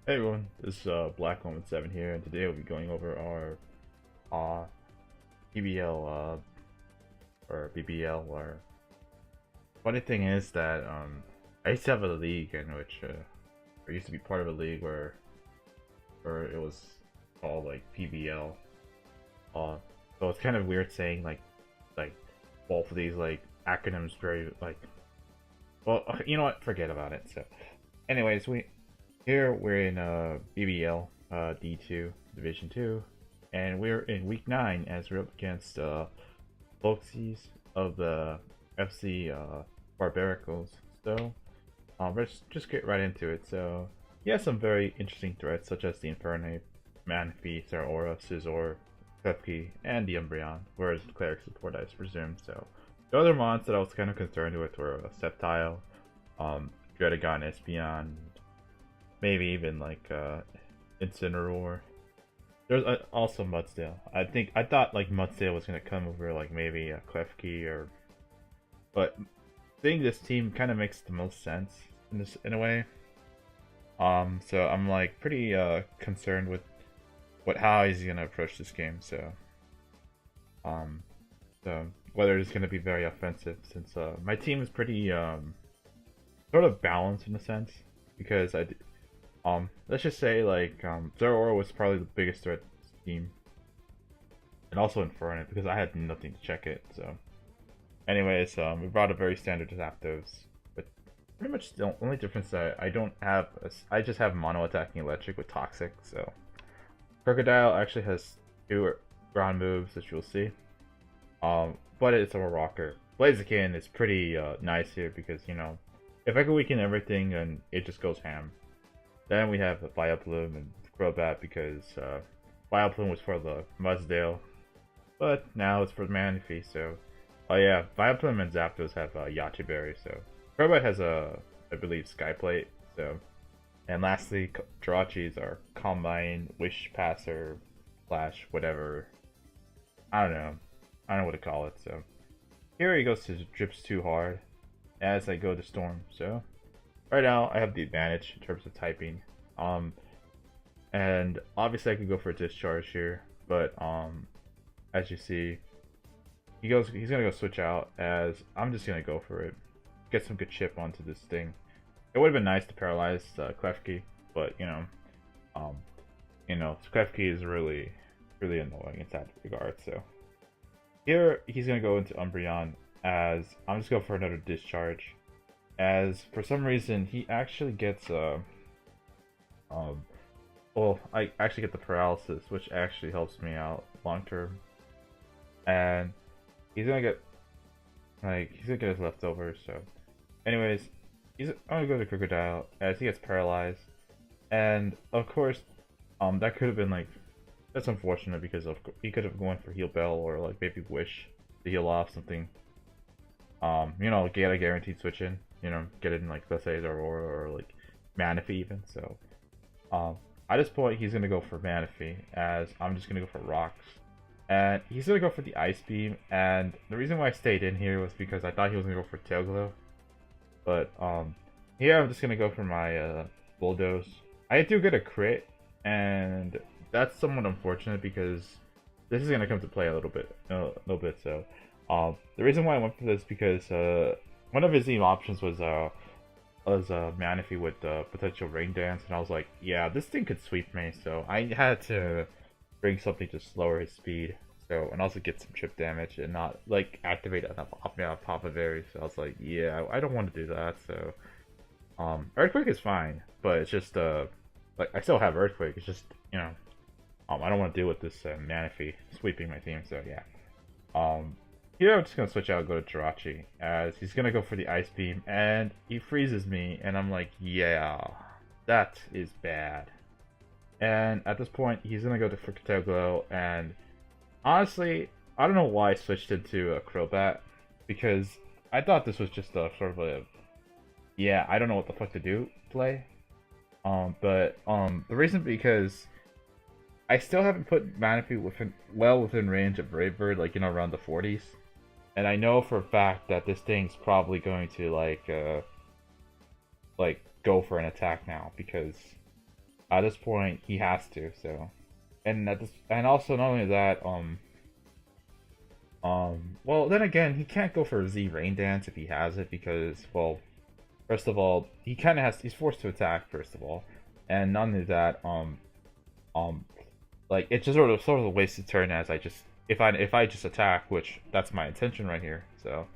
Hey everyone, this is Black Woman 7 here, and today we'll be going over our PBL or BPL. Or funny thing is that I used to have a league in which I used to be part of a league where it was called like PBL. Uh, so it's kind of weird saying like both of these like acronyms very like. Well, you know what? Forget about it. So, anyways, we're in BBL D2 Division 2, and we're in week 9 as we're up against Loxies of the FC Barbaracles. So let's just get right into it. So he has some very interesting threats such as the Infernape, Manaphy, Zeraora, Scizor, Klefki, and the Umbreon, whereas Cleric support I presume. So the other mons that I was kind of concerned with were Sceptile, Dredagon, Espeon, maybe even like Incineroar. There's also Mudsdale. I thought like Mudsdale was gonna come over like maybe a Klefki or, but I think this team kind of makes the most sense in a way. So I'm like pretty concerned with how he's gonna approach this game. Um, so whether it's gonna be very offensive, since my team is pretty sort of balanced in a sense, because let's just say like Zeraora was probably the biggest threat to this team, and also Infernape because I had nothing to check it. So, anyways, we brought a very standard Zapdos, but pretty much the only difference that I don't have, I just have mono attacking electric with toxic. So, Crocodile actually has 2 ground moves that you'll see. But it's a rocker. Blaziken is pretty nice here because if I can weaken everything, then it just goes ham. Then we have Vileplume and Crobat because Vileplume was for the Mudsdale, but now it's for Manaphy. So, oh yeah, Vileplume and Zapdos have Yache Berry. So Crobat has I believe, Skyplate. So, and lastly, Jirachis are Combine, Wish Passer, Flash, whatever. I don't know. I don't know what to call it. So here he goes to Drips Too Hard as I go to Storm. So right now I have the advantage in terms of typing. And obviously I could go for a discharge here, but as you see, he's gonna go switch out as I'm just gonna go for it. Get some good chip onto this thing. It would have been nice to paralyze Klefki, but um, Klefki is really annoying in that regard. So here he's gonna go into Umbreon as I'm just going for another discharge. As for some reason he actually gets well, I actually get the paralysis, which actually helps me out long term. And he's gonna get his leftovers. So, anyways, I'm gonna go to Crocodile as he gets paralyzed, and of course, that could have been that's unfortunate because he could have gone for Heal Bell or like maybe Wish to heal off something. Get a guaranteed switch in. Get in like let's say Aurora or like Manaphy even. So, at this point, he's gonna go for Manaphy, as I'm just gonna go for Rocks, and he's gonna go for the Ice Beam. And the reason why I stayed in here was because I thought he was gonna go for Tail Glow, but here I'm just gonna go for my Bulldoze. I do get a crit, and that's somewhat unfortunate because this is gonna come to play a little bit. So, the reason why I went for this because one of his team options was Manaphy with potential Rain Dance, and I was like, yeah, this thing could sweep me, so I had to bring something to slower his speed, so and also get some chip damage and not like activate a Papa Berry. So I was like, yeah, I don't want to do that. So Earthquake is fine, but it's just like I still have Earthquake. It's just I don't want to deal with this Manaphy sweeping my team. So yeah, here I'm just gonna switch out and go to Jirachi as he's gonna go for the Ice Beam and he freezes me, and I'm like, yeah, that is bad. And at this point, he's gonna go to Tail Glow, and honestly, I don't know why I switched into a Crobat because I thought this was just a sort of a yeah, I don't know what the fuck to do play. But the reason because I still haven't put Manaphy within range of Brave Bird, like around the 40s. And I know for a fact that this thing's probably going to like go for an attack now because At this point, he has to. So, and and also not only that, well, then again, he can't go for Z Rain Dance if he has it because, well, first of all, he kind of he's forced to attack first of all, and not only that, um, like it's just sort of a wasted turn as I just if I just attack, which that's my intention right here. So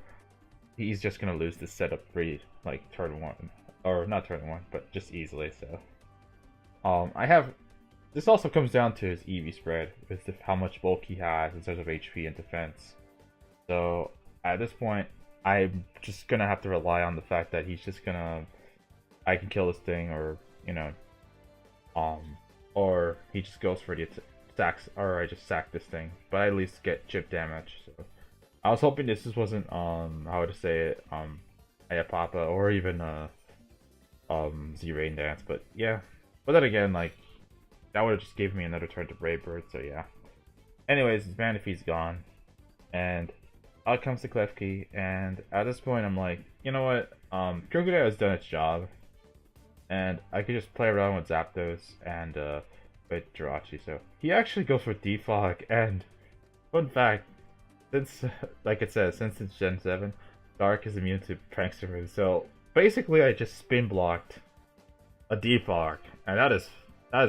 he's just gonna lose this setup free like turn one, or not turn one, but just easily. So I have this also comes down to his EV spread with how much bulk he has in terms of HP and defense. So at this point, I'm just gonna have to rely on the fact that he's just gonna I can kill this thing, or you know, or he just goes for the sacks, or I just sack this thing, but I at least get chip damage. So I was hoping this wasn't how to say it Ayapapa or even Z Rain Dance, but yeah. But then again, like that would have just gave me another turn to Brave Bird, so yeah. Anyways, his Manaphy's gone, and out comes the Klefki, and at this point I'm like, you know what, Crocodile has done its job, and I could just play around with Zapdos and with Jirachi. So he actually goes for Defog, and fun fact, since like it says, since it's Gen 7, Dark is immune to Prankster moves. So basically I just spin blocked a Defog, and that is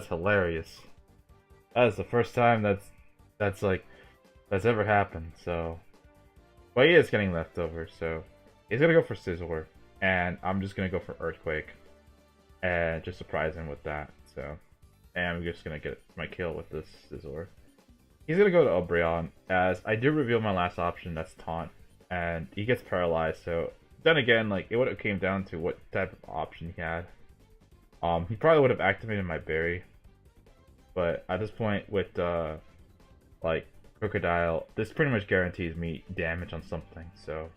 hilarious. That is the first time that's ever happened. So, but he is getting leftovers, so he's gonna go for Scizor, and I'm just gonna go for Earthquake, and just surprise him with that. So, and I'm just gonna get my kill with this Scizor. He's gonna go to Umbreon, as I did reveal my last option, that's Taunt, and he gets paralyzed. So then again, like it would have came down to what type of option he had. He probably would have activated my berry, but at this point with like Crocodile, this pretty much guarantees me damage on something. So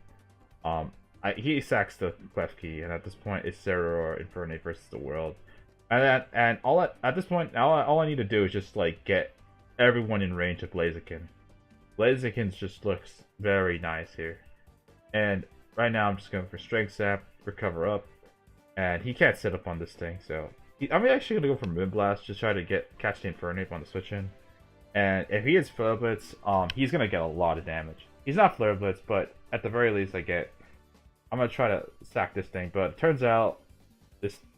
he sacks the Klefki, and at this point it's Zeraora and Infernape versus the world. And at this point, all I need to do is just like get everyone in range of Blaziken. Blaziken just looks very nice here, and right now I'm just going for Strength Sap, Recover Up, and he can't sit up on this thing. So I'm actually gonna go for Moonblast, just try to catch the Infernape on the switch in. And if he is Flare Blitz, he's gonna get a lot of damage. He's not Flare Blitz, but at the very least, I'm gonna try to sack this thing. But it turns out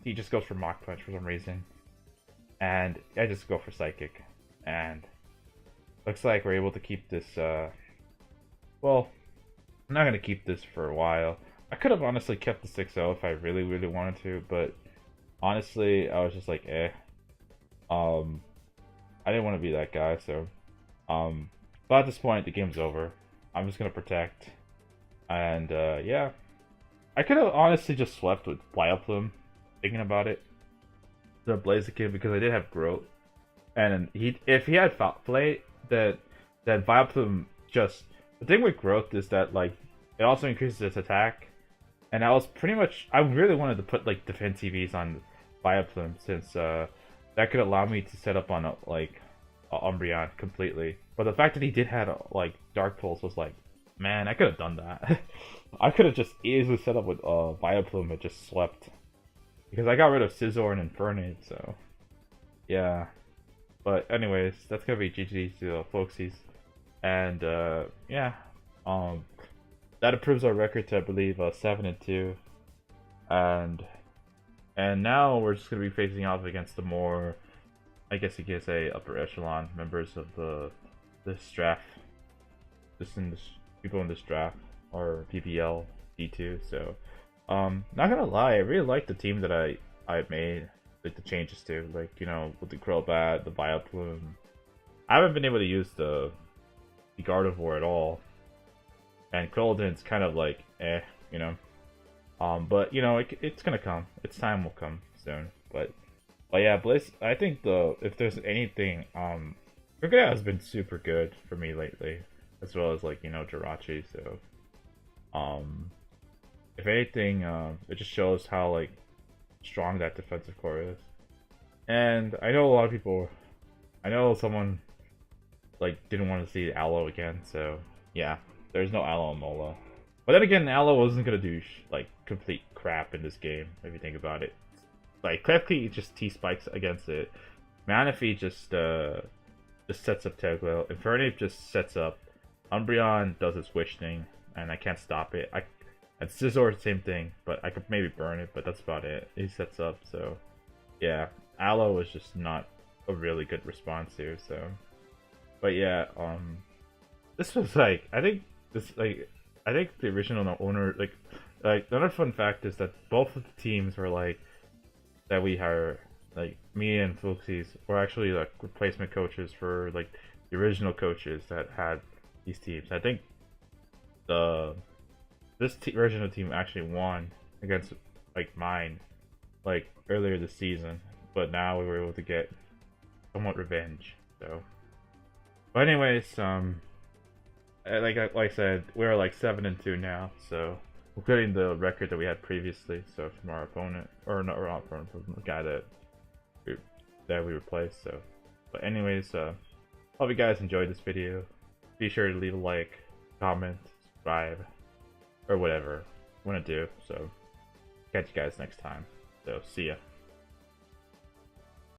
he just goes for Mach Punch for some reason, and I just go for Psychic, and looks like we're able to keep this. Well, I'm not gonna keep this for a while. I could have honestly kept the 6-0 if I really wanted to, but honestly, I was just like, eh. I didn't want to be that guy, so but at this point the game's over. I'm just gonna protect, and yeah, I could have honestly just swept with Vileplume, thinking about it, the Blaziken, because I did have growth, and if he had Flay, that Vileplume just, the thing with growth is that like it also increases its attack, and I really wanted to put like defense EVs on Vileplume, since that could allow me to set up on a Umbreon completely. But the fact that he did have like Dark Pulse was like, man, I could have done that. I could have just easily set up with Vileplume and just swept, because I got rid of Scizor and Infernape. So yeah. But anyways, that's gonna be GG to the folksies, and yeah, that improves our record to, I believe, 7-2, and now we're just gonna be facing off against the more, I guess you could say, upper echelon members of this draft, people in this draft, or BPL D2. So, not gonna lie, I really like the team that I made, like the changes to, like, you know, with the Crobat, the Vileplume. I haven't been able to use the Gardevoir at all, and Krillden's kind of like, eh, you know. But you know, it's gonna come. Its time will come soon. But yeah, Blaze. I think if there's anything, Crocodile has been super good for me lately, as well as, like, you know, Jirachi. So, if anything, it just shows how like strong that defensive core is. And I know a lot of people. I know someone like didn't want to see Aloe again. So yeah, there's no Aloe and Mola. But then again, Aloe wasn't gonna do like complete crap in this game, if you think about it. like Klefki just T spikes against it. Manaphy just sets up Teglo. Infernape just sets up. Umbreon does its wish thing, and I can't stop it. And Scizor, same thing, but I could maybe burn it, but that's about it. He sets up, so yeah. Aloe was just not a really good response here, so. But yeah, this was like, I think the original owner, like another fun fact is that both of the teams were like, that we hired, like me and Fluxies were actually like replacement coaches for like the original coaches that had these teams. I think this original team actually won against like mine like earlier this season, but now we were able to get somewhat revenge. So, but anyways, like I said, we're like 7-2 now, so we're getting the record that we had previously. So from our opponent, or not our opponent, from the guy that we replaced. So, but anyways, hope you guys enjoyed this video. Be sure to leave a like, comment, subscribe, or whatever you want to do. So, catch you guys next time. So, see ya.